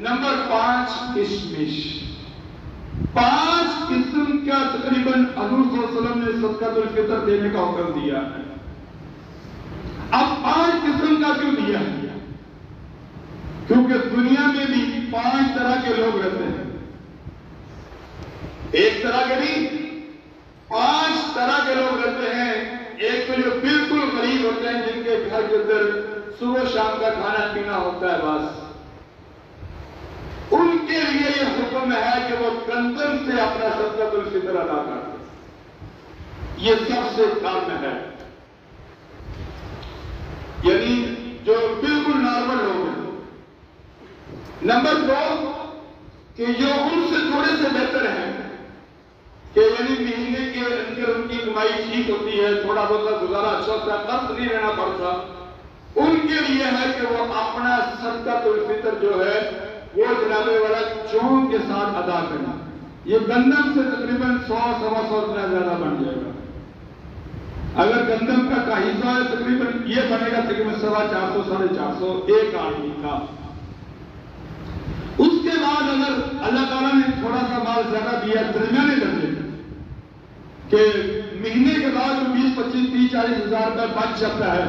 Number 5 کشمش. 5 قسم کا تقریباً حضور صلی اللہ علیہ وسلم نے صدقۃ الفطر دینے کا حکم دیا ہے. اب 5 قسم کا کیوں دیا ہے؟ کیونکہ دنیا میں بھی 5 طرح کے لوگ رہتے ہیں. ایک طرح کے نہیں، 5 طرح کے لوگ رہتے ہیں. ایک تو جو بالکل غریب ہوتے ہیں، جن کے گھر کے اندر صبح شام کا کھانا پینا ہوتا ہے بس، ان کے لیے یہ حکم ہے کہ وہ گندم سے اپنا صدقۃ الفطر ادا کریں. یہ سب سے کم ہے، یعنی جو بالکل نارمل لوگ ہیں. نمبر 2 کہ جو ان سے تھوڑے سے بہتر ہیں، کہ یعنی مہینے کے اندر ان کی کمائی ٹھیک ہوتی ہے، تھوڑا بہت گزارا اچھا ہوتا ہے، قرض نہیں رہنا پڑتا. ان کے لیے ہے کہ وہ اپنا صدقۃ الفطر جو ہے وہ جناب والا چون کے ساتھ ادا کرنا. یہ گندم سے تقریباً 100-125 روپیہ زیادہ بن جائے گا. اگر گندم کا حصہ ہے تقریباً یہ بنے گا تقریباً 450-450 ایک آدمی کا. اس کے بعد اگر اللہ تعالیٰ نے تھوڑا سا مال زیادہ دیا درمیانے درجے کہ مہینے کے بعد 20-25-30-40 ہزار روپے بچ جاتا ہے،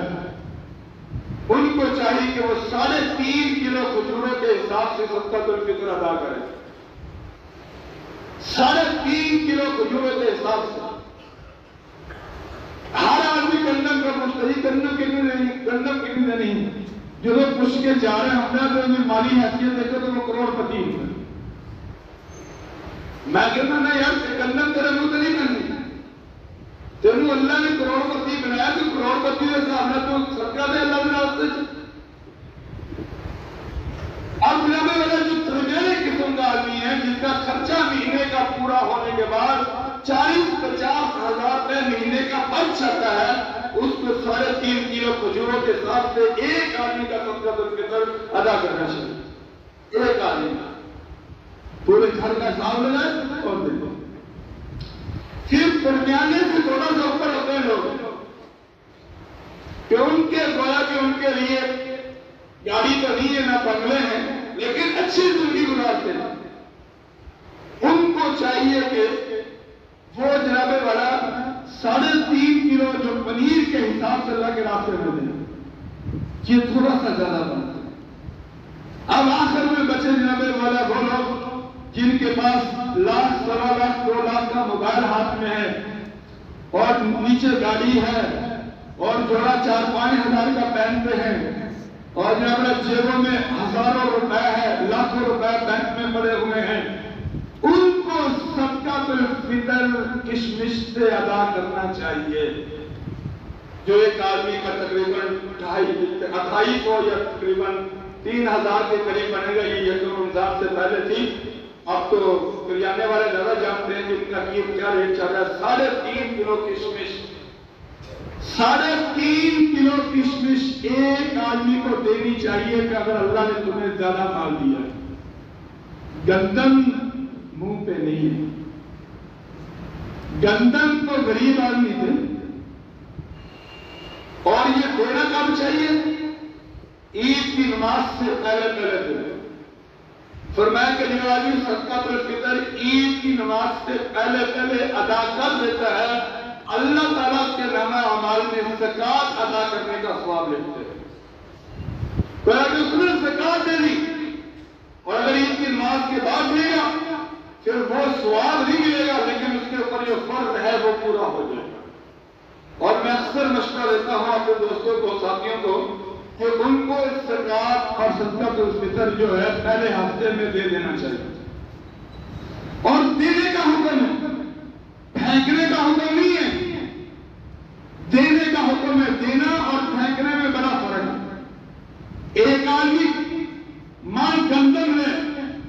ان کو چاہیے کہ وہ 3.5 کلو کھجوروں کے حساب سے صدقۃ الفطر ادا کریں. 3.5 کلو کھجوروں کے حساب سے. ہر آدمی گندم کا مشتری گندم کتنی نہیں. جو لوگ پوچھ کے جا رہے ہیں ہمیں تو مالی حیثیت دیکھو تو وہ کروڑ پتی ہوتے ہیں. میں کہتا نا یار گندم تیرے منہ تو نہیں کرنی، تیرے اللہ نے کروڑ پتی بنایا تو کروڑ پتی کے حساب سے تو صدقہ دے اللہ کے راستے سے. اب جناب والا جو درمیانے قسم کا آدمی ہے جس کا خرچہ مہینے کا پورا ہونے کے بعد 40-50 ہزار روپے مہینے کا بچ جاتا ہے، اس کو 3.5 کلو کھجوروں کے ساتھ سے ایک آدمی کا صدقۃ الفطر ادا کرنا چاہیے. ایک آدمی پورے گھر کا حساب لگائے اور دے دو. پھر درمیانے سے تھوڑا سا اوپر ہوتے ہیں لوگ کہ ان کے گویا کہ ان کے لیے گاڑی تو نہیں ہے نہ بنگلے ہیں لیکن اچھی زندگی گزارتے ہیں. ان کو چاہیے کہ وہ جناب والا 3.5 کلو جو پنیر کے حساب سے اللہ کے راستے میں دیں. یہ تھوڑا سا زیادہ بنتا ہے. اب آخر میں بچے جناب والا وہ لوگ جن کے پاس لاکھ 1.25 لاکھ 2 لاکھ کا موبائل ہاتھ میں ہے اور نیچے گاڑی ہے اور جوڑا 4-5 ہزار کا پہنتے ہیں اور جناب جیبوں میں ہزاروں روپے ہے، لاکھوں روپے بینک میں پڑے ہوئے ہیں، ان کو صدقۃ الفطر کشمش سے ادا کرنا چاہیے. جو ایک آدمی کا تقریباً 250 یا تقریباً 3,000 کے قریب بنے گا. یہ تو رمضان سے پہلے تھی، اب تو کریانے والے زیادہ جانتے ہیں جن کا کیا ریٹ چل رہا ہے. 3.5 کلو کشمش 3.5 کلو کشمش ایک آدمی کو دینی چاہیے کہ اگر اللہ نے تمہیں زیادہ مال دیا ہے. گندم منہ پہ نہیں ہے. گندم تو غریب آدمی تھے. اور یہ دینا کب چاہیے؟ عید کی نماز سے پہلے دے. فرمایا کہ جو آدمی صدقۃ الفطر عید کی نماز سے پہلے ادا کر دیتا ہے، اللہ تعالیٰ کے نامہ اعمال میں زکوٰۃ ادا کرنے کا ثواب لیتے ہیں. اگر اس نے زکوٰۃ دے دی اور اگر عید کی نماز کے بعد دے گا پھر وہ ثواب نہیں ملے گا لیکن اس کے اوپر جو فرض ہے وہ پورا ہو جائے گا. اور میں اکثر مشورہ دیتا ہوں اپنے دوستوں کو، ساتھیوں کو کہ ان کو زکوٰۃ اور صدقۃ الفطر جو ہے پہلے ہفتے میں دے دینا چاہیے. اور دینے کا حکم ہے، پھینکنے کا حکم نہیں ہے. دینے کا حکم ہے. دینا اور پھینکنے میں بڑا فرق ہے. ایک آدمی مال گندم لے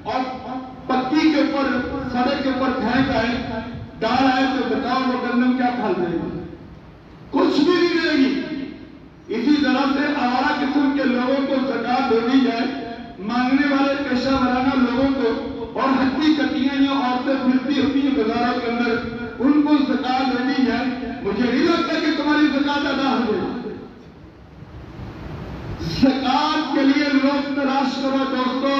اور پتی کے اوپر سڑک کے اوپر پھینک آئے، ڈال آئے تو بتاؤ وہ گندم کیا پھل دے گی؟ کچھ بھی نہیں دے گی. اسی طرح سے آوارہ قسم کے لوگوں کو زکوٰۃ دے دی جائے، مانگنے والے پیشہ ورانہ لوگوں کو اور ہڈی کٹیاں جو عورتیں پھرتی ہوتی ہیں بازاروں کے اندر ان کو زکوٰۃ دے دی جائے، مجھے نہیں لگتا کہ تمہاری زکوٰۃ ادا ہو جائے. زکوٰۃ کے لیے لوگ تلاش کرو دوستو.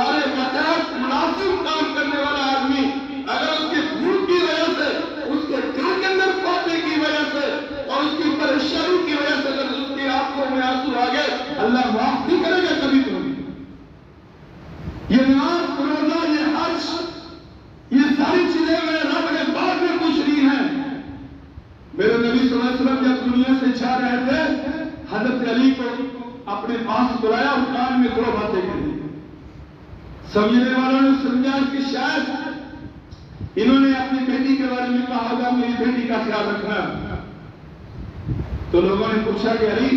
تمہارے ماتحت ملازم کام کرنے والا آدمی اگر اس کے بھوک کی وجہ سے، اس کے گھر کے اندر فوتے کی وجہ سے اور اس کی پریشانی کی وجہ سے اگر اس کی آنکھوں میں آنسو آ گئے، اللہ معاف نہیں کرے گا کبھی تو. یہ نماز، روزہ، یہ حج، یہ ساری چیزیں میرے رب نے بعد میں پوچھ لی ہیں. میرے نبی صلی اللہ علیہ وسلم جب دنیا سے جا رہے تھے، حضرت علی کو اپنے پاس بلایا اور کان میں 2 باتیں کہی. سمجھنے والوں نے سمجھا کہ شاید انہوں نے اپنی بیٹی کے بارے میں کہا ہوگا میری بیٹی کا خیال رکھنا. تو لوگوں نے پوچھا کہ علی،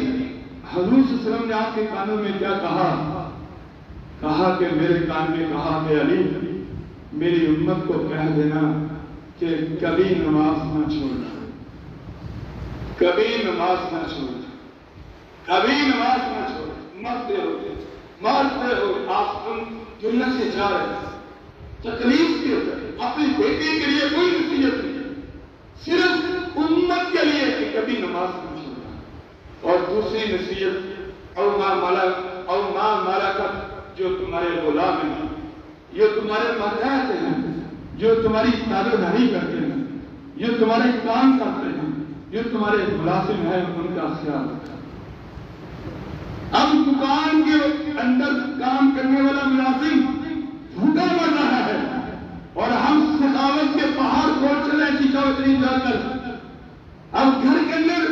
حضور صلی اللہ علیہ وسلم نے آپ کے کانوں میں کیا کہا؟ کہا کہ میرے کان میں کہا کہ علی میری امت کو کہہ دینا کہ کبھی نماز نہ چھوڑنا، کبھی نماز نہ چھوڑنا، کبھی نماز نہ چھوڑنا. مرتے ہو آپ دنیا سے جا رہے ہیں، تکلیف کے اپنی بیٹی کے لیے کوئی نصیحت نہیں، صرف امت کے لیے کہ کبھی نماز نہ چھوڑنا. اور دوسری نصیحت، او ما ملکت، جو تمہارے غلام ہیں، جو تمہارے ماتحت ہیں، جو تمہاری تابعداری کرتے ہیں، جو تمہارے کام کرتے ہیں، جو تمہارے ملازم ہیں، ان کا خیال رکھنا. اب دکان کے اندر کام کرنے والا ملازم بھوکا مر رہا ہے اور ہم سخاوت کے پہاڑ کھول چلے چچاوتری جا کر. اب گھر کے اندر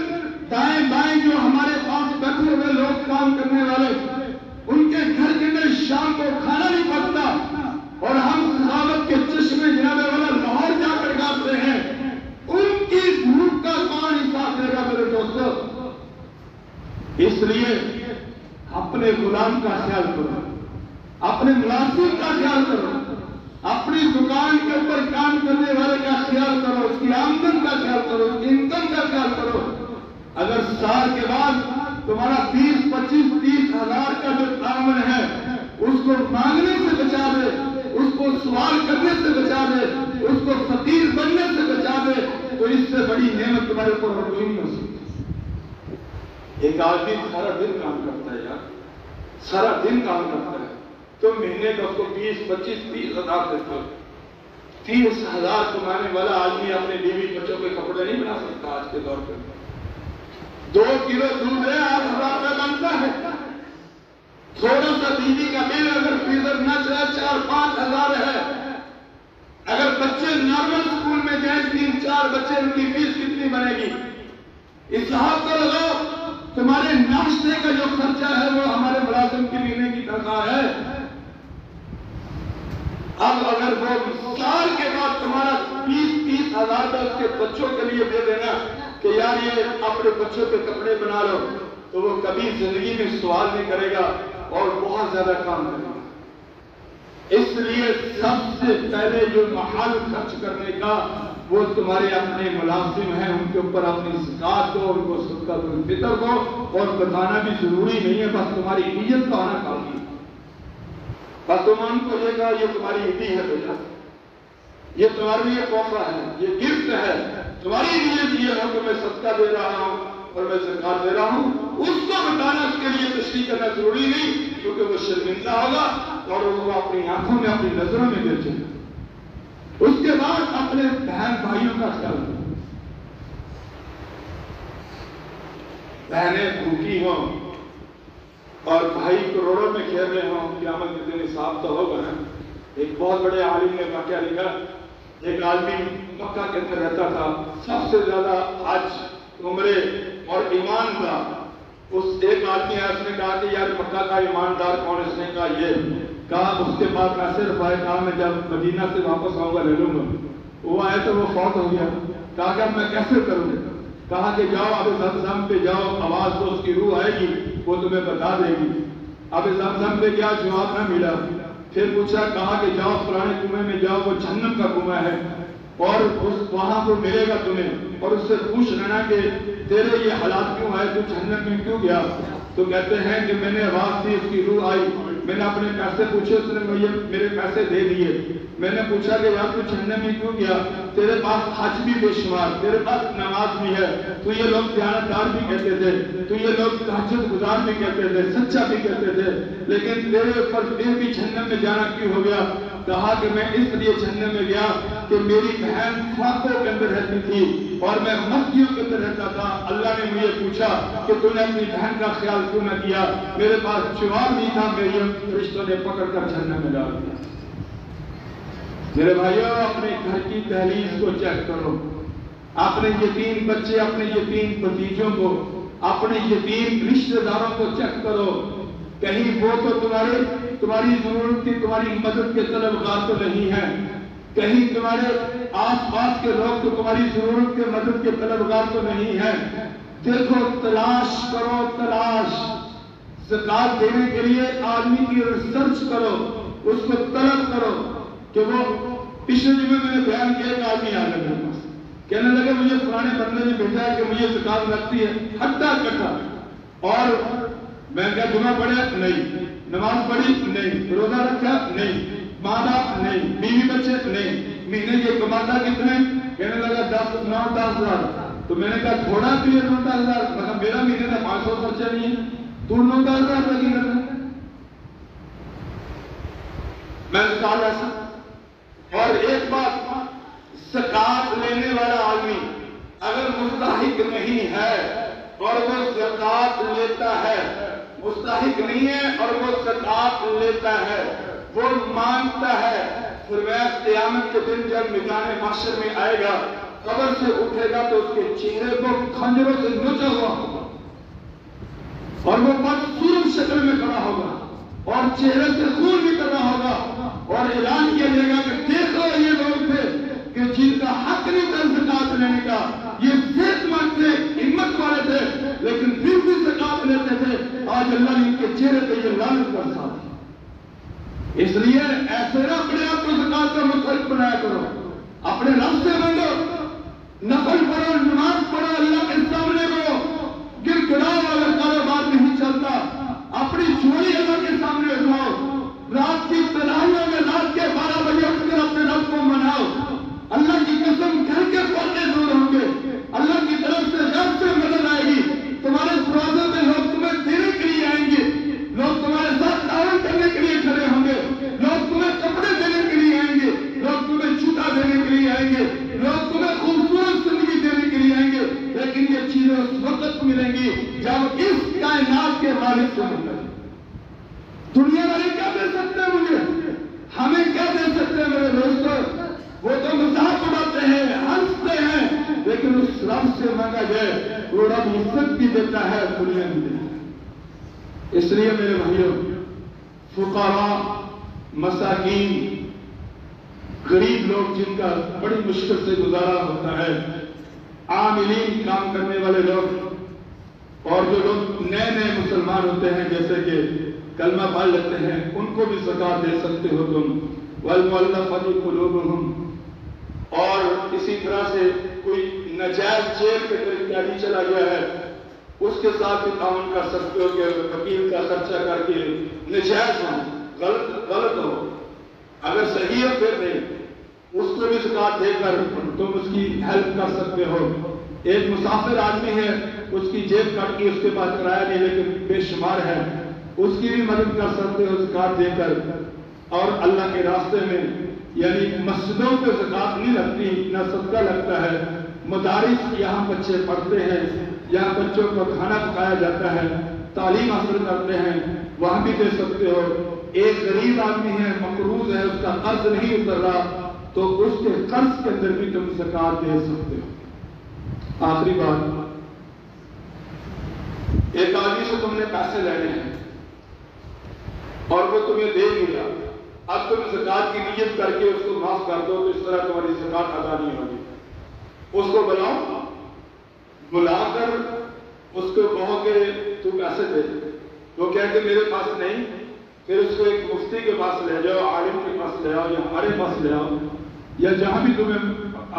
دائیں بائیں جو ہمارے پاس بیٹھے ہوئے لوگ کام کرنے والے، ان کے گھر کے اندر شام کو کھانا نہیں پکتا اور ہم سخاوت کے چشمے جناب والا لاہور جا کر گاتے ہیں. ان کی بھوک کا کون حساب دے گا میرے دوستو؟ اس لیے اپنے غلام کا خیال کرو، اپنے ملازم کا خیال کرو، اپنی دکان کے اوپر کام کرنے والے کا خیال کرو، اس کی آمدن کا خیال کرو، اس کی انکم کا خیال کرو. اگر سال کے بعد تمہارا 20، 25، 30 ہزار کا جو تعاون ہے اس کو مانگنے سے بچا دے، اس کو سوال کرنے سے بچا دے، اس کو فقیر بننے سے بچا دے، تو اس سے بڑی نعمت تمہارے اوپر اور کوئی نہیں ہو سکتی. ایک آدمی سارا دن کام کرتا ہے یار، سارا دن کام کرتا ہے، تو مہینے کا اس کو 20، 25، 30 ہزار دیتے ہو. 30 ہزار کمانے والا آدمی اپنے بیوی بچوں کے کپڑے نہیں بنا سکتا آج کے دور پہ. 2 کلو دودھ ہے 8,000 روپے بنتا ہے. تھوڑا سا بیوی کا بل اگر فیزر نہ چلے 4-5 ہزار ہے. اگر بچے نارمل اسکول میں جائیں 3-4 بچے، ان کی فیس کتنی بنے گی؟ حساب کر لو. تمہارے ناشتے کا جو خرچہ ہے وہ ہمارے ملازم کی مہینے کی تنخواہ ہے. اب اگر وہ سال کے بعد تمہارا 20-30 ہزار کا اس کے بچوں کے لیے دے دینا کہ یار یہ اپنے بچوں کے کپڑے بنا لو، تو وہ کبھی زندگی میں سوال نہیں کرے گا اور بہت زیادہ کام کرے گا. اس لیے سب سے پہلے جو محل خرچ کرنے کا وہ تمہارے اپنے ملازم ہیں، ان کے اوپر اپنی زکات دو، ان کو صدقۃ الفطر دو. اور بتانا بھی ضروری نہیں ہے، بس تمہاری نیت کا ہونا کافی ہے. بس تم ان کو یہ کہا یہ تمہاری عیدی ہے بیٹا، یہ تمہارے لیے تحفہ ہے، یہ گفٹ ہے. تمہاری نیت یہ ہے کہ میں صدقہ دے رہا ہوں اور میں زکات دے رہا ہوں. اس کو بتانا، اس کے لیے تشریح کرنا ضروری نہیں، کیونکہ وہ شرمندہ ہوگا اور وہ اپنی آنکھوں میں اپنی نظروں میں بیچے گا. اس کے بعد اپنے بہن بھائیوں کا خیال کرو. بہنیں بھوکی ہوں اور بھائی کروڑوں میں کھیل رہے ہوں، قیامت کے دن حساب تو ہوگا نا. ایک بہت بڑے عالم نے واقعہ لکھا. ایک آدمی مکہ کے اندر رہتا تھا، سب سے زیادہ حج، عمرے اور ایمان تھا. اس ایک آدمی ہے، اس نے کہا کہ یار مکہ کا ایماندار کون؟ اس نے کہا یہ. کہا اس کے بعد پیسے روپئے، کہا میں جب مدینہ سے واپس آؤں گا لے لوں گا. وہ آئے تو وہ فوت ہو گیا. کہا کہ میں کیسے کروں؟ کہا کہ جاؤ اب زمزم پہ جاؤ، آواز دو، اس کی روح آئے گی، وہ تمہیں بتا دے گی. اب زمزم پہ کیا جواب نہ ملا. پھر پوچھا، کہا کہ جاؤ فلانے کنویں میں جاؤ، وہ جہنم کا کنواں ہے اور وہاں کو ملے گا تمہیں، اور اس سے پوچھ لینا کہ تیرے یہ حالات کیوں ہے، تو جہنم میں کیوں گیا؟ تو کہتے ہیں کہ میں نے آواز دی، اس کی روح آئی میں نے اپنے پیسے پوچھے، اس نے میرے پیسے دے دیے۔ میں نے پوچھا کہ یار تو جہنم میں کیوں گیا؟ تیرے پاس حج بھی بے شمار، تیرے پاس نماز بھی ہے، تو یہ لوگ دیانتدار بھی کہتے تھے، تو یہ لوگ تہجد گزار بھی کہتے تھے، سچا بھی کہتے تھے، لیکن تیرے اوپر پھر بھی جہنم میں جانا کیوں ہو گیا؟ کہا کہ میں اس لیے جہنم میں گیا کہ میری بہن فاقوں کے اندر رہتی تھی اور میں مسجدوں کے اندر رہتا تھا۔ اللہ نے مجھے پوچھا کہ تو نے اپنی بہن کا خیال کیوں نہ کیا؟ میرے پاس جواب نہیں تھا، میرے فرشتوں نے پکڑ کر جہنم میں ڈال دیا۔ میرے بھائیوں، اپنے گھر کی دہلیز کو چیک کرو، اپنے یتیم بچے، اپنے یتیم بھتیجوں کو، اپنے یتیم رشتہ داروں کو چیک کرو، کہیں وہ تو تمہاری ضرورت کی، تمہاری مدد کے طلبگار تو نہیں ہے، کہیں تمہارے آس پاس کے لوگ تو تمہاری ضرورت کے مدد کے طلبگار تو نہیں ہے۔ دیکھو، تلاش کرو، تلاش۔ زکات دینے کے لیے آدمی کی ریسرچ کرو، اس کو طلب کرو کہ وہ پچھلے جمعے میں نے بیان کیا کہ آدمی آ لگا کہنے لگے مجھے فلانے بندے نے بھیجا ہے کہ مجھے زکات لگتی ہے، ہٹا کٹا، اور میں کیا جمعہ پڑھا؟ نہیں۔ نماز پڑھی؟ نہیں۔ روزہ رکھا؟ نہیں۔ ماں باپ؟ نہیں۔ بیوی بچے؟ نہیں۔ مہینے کے کماتا کتنے؟ کہنے لگا 9-10 ہزار۔ تو میں نے کہا تھوڑا تو یہ 9-10 ہزار، مطلب میرا مہینے کا 500 خرچہ نہیں ہے، تو 9-10 ہزار لگی کرنا۔ میں نے کہا ایسا۔ اور ایک بات، زکات لینے والا آدمی اگر مستحق نہیں ہے اور وہ زکات لیتا ہے، مستحق نہیں ہے اور وہ زکات لیتا ہے، وہ مانگتا ہے، پھر وہ قیامت کے دن جب میدان محشر میں آئے گا، قبر سے اٹھے گا تو اس کے چہرے کو خنجروں سے نوچا ہوا ہوگا اور وہ بدصورت شکل میں کھڑا ہوگا اور چہرے سے خون نکل رہا ہوگا اور اعلان کیا جائے گا کہ دیکھو یہ لوگ تھے کہ جن کا حق نہیں تھا زکات لینے کا، یہ صحت مند تھے، ہمت والے تھے، لیکن پھر بھی زکات لیتے تھے، آج اللہ نے ان کے چہرے پہ یہ لعنت برسا دی۔ اس لیے ایسے نہ اپنے آپ کو زکات کا مستحق بنایا کرو، اپنے رب سے مانگو، نفل پڑھو، نماز پڑھو، اللہ کے سامنے رہو، گر گڑاؤ، اگر کاروبار نہیں چلتا اپنی چوری اللہ کے سامنے اٹھاؤ، رات کی تنہائیوں میں رات کے 12 بجے اٹھ کر اپنے رب کو مناؤ، اللہ کی قسم گھر کے پردے دور ہوں گے، اللہ کی طرف سے رب سے مدد آئے گی، تمہارے دروازے میں لوگ تمہیں دینے کے لیے آئیں گے، لوگ تمہارے ساتھ تعاون کرنے کے لیے کھڑے ہوں گے، لوگ تمہیں کپڑے دینے کے لیے آئیں گے، لوگ تمہیں جوتا دینے کے لیے آئیں گے، لوگ تمہیں خوبصورت زندگی دینے کے لیے آئیں گے، لیکن یہ چیزیں اس وقت ملیں گی جب اس کائنات کے مالک سے ملیں گے۔ دنیا والے کیا دے سکتے ہیں مجھے؟ ہمیں کیا دے سکتے ہیں میرے دوستوں؟ وہ تو مذاق اڑاتے ہیں، ہنستے ہیں، لیکن اس رب سے مانگا جائے وہ رب عزت بھی دیتا ہے، دنیا بھی دیتا ہے۔ اس لیے میرے بھائیوں، فقراء، مساکین، غریب لوگ جن کا بڑی مشکل سے گزارا ہوتا ہے، عاملین، کام کرنے والے لوگ، اور جو لوگ نئے نئے مسلمان ہوتے ہیں جیسے کہ کلمہ پڑھ لیتے ہیں، ان کو بھی زکات دے سکتے ہو تم، والمؤلفۃ قلوبہم۔ اور اسی طرح سے کوئی نجائز جیل کے طریقہ چلا گیا ہے، اس کے ساتھ بھی تعاون کر سکتے ہو کہ وکیل کا خرچہ کر کے نجائز ہو، غلط ہو، اگر صحیح ہے پھر نہیں، اس کو بھی زکات دے کر تم اس کی ہیلپ کر سکتے ہو۔ ایک مسافر آدمی ہے، اس کی جیب کٹ کی، اس کے پاس کرایہ نہیں لیکن بے شمار ہے، اس کی بھی مدد کر سکتے ہو زکات دے کر۔ اور اللہ کے راستے میں، یعنی مسجدوں پہ زکات نہیں لگتی، نہ صدقہ لگتا ہے، مدارس یہاں بچے پڑھتے ہیں، یہاں بچوں کو کھانا پکایا جاتا ہے، تعلیم حاصل کرتے ہیں، وہاں بھی دے سکتے ہو۔ ایک غریب آدمی ہے، مقروض ہے، اس کا قرض نہیں اتر رہا، تو اس کے قرض کے اندر بھی تم زکات دے سکتے ہو۔ آخری بات، ایک آدمی سے تم نے پیسے لینے ہیں اور وہ تمہیں دے دیا، اب تم زکات کی نیت کر کے اس کو معاف کر دو تو اس طرح تمہاری زکات ادا نہیں ہوگی۔ اس کو بلاؤ، بلا کر اس کو کہو کہ تو پیسے دے، وہ کہے کہ میرے پاس نہیں، پھر اس کو ایک مفتی کے پاس لے جاؤ، عالم کے پاس لے آؤ، یا ہمارے پاس لے آؤ، یا جہاں بھی تمہیں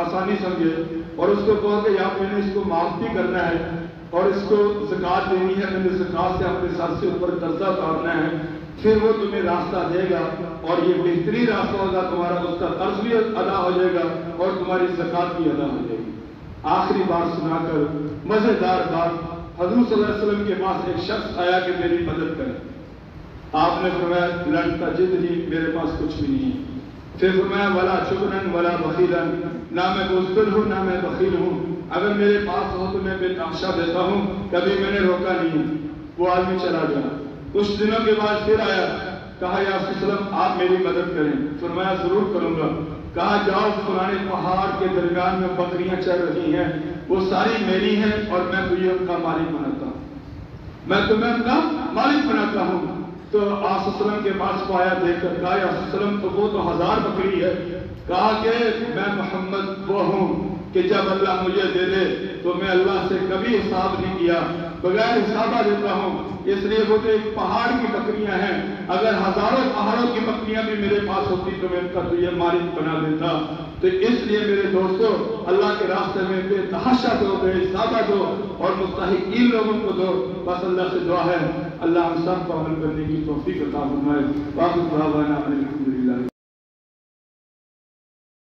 آسانی سمجھے، اور اس کو کہو کہ یار میں نے اس کو معاف بھی کرنا ہے اور اس کو زکات دینی ہے، میں نے زکات سے اپنے سر سے اوپر قرضہ اتارنا ہے، پھر وہ تمہیں راستہ دے گا اور یہ بہترین راستہ ہوگا تمہارا، اس کا قرض بھی ادا ہو جائے گا اور تمہاری زکات بھی ادا ہو جائے گی۔ آخری بات سنا کر مزیدار بات، حضور صلی اللہ علیہ وسلم کے پاس ایک شخص آیا کہ میری مدد کرے۔ آپ نے فرمایا لن تجدنی، میرے پاس کچھ بھی نہیں ہے۔ پھر فرمایا ولا شکرن ولا بخیلا، نہ میں بزدل ہوں نہ میں بخیل ہوں، اگر میرے پاس ہو تو میں بے تحاشا دیتا ہوں، کبھی میں نے روکا نہیں۔ وہ آدمی چلا گیا۔ کچھ دنوں کے بعد پھر آیا، کہا یا رسول اللہ وسلم آپ میری مدد کریں۔ فرمایا ضرور کروں گا۔ کہا جاؤ فلانے پہاڑ کے درمیان میں بکریاں چل رہی ہیں، وہ ساری میری ہیں اور میں تجھے ان کا مالک بناتا ہوں، میں تمہیں ان کا مالک بناتا ہوں۔ تو آپ صلی اللہ علیہ وسلم کے پاس کو آیا، دیکھ کر کہا یا رسول اللہ وسلم تو وہ تو 1000 بکری ہے۔ کہا کہ میں محمد وہ ہوں کہ جب اللہ مجھے دے دے تو میں اللہ سے کبھی حساب نہیں کیا، بغیر حسابہ دیتا ہوں، اس لیے وہ تو ایک پہاڑ کی بکریاں ہیں، اگر ہزاروں پہاڑوں کی بکریاں بھی میرے پاس ہوتی تو میں ان کا تجھے مالک بنا دیتا۔ تو اس لیے میرے دوستو اللہ کے راستے میں بے تحاشا دو، بے حسابہ دو اور مستحقین لوگوں کو دو۔ بس اللہ سے دعا ہے اللہ ہم سب کو عمل کرنے کی توفیق عطا فرمائے۔ باقی دعوانا الحمدللہ۔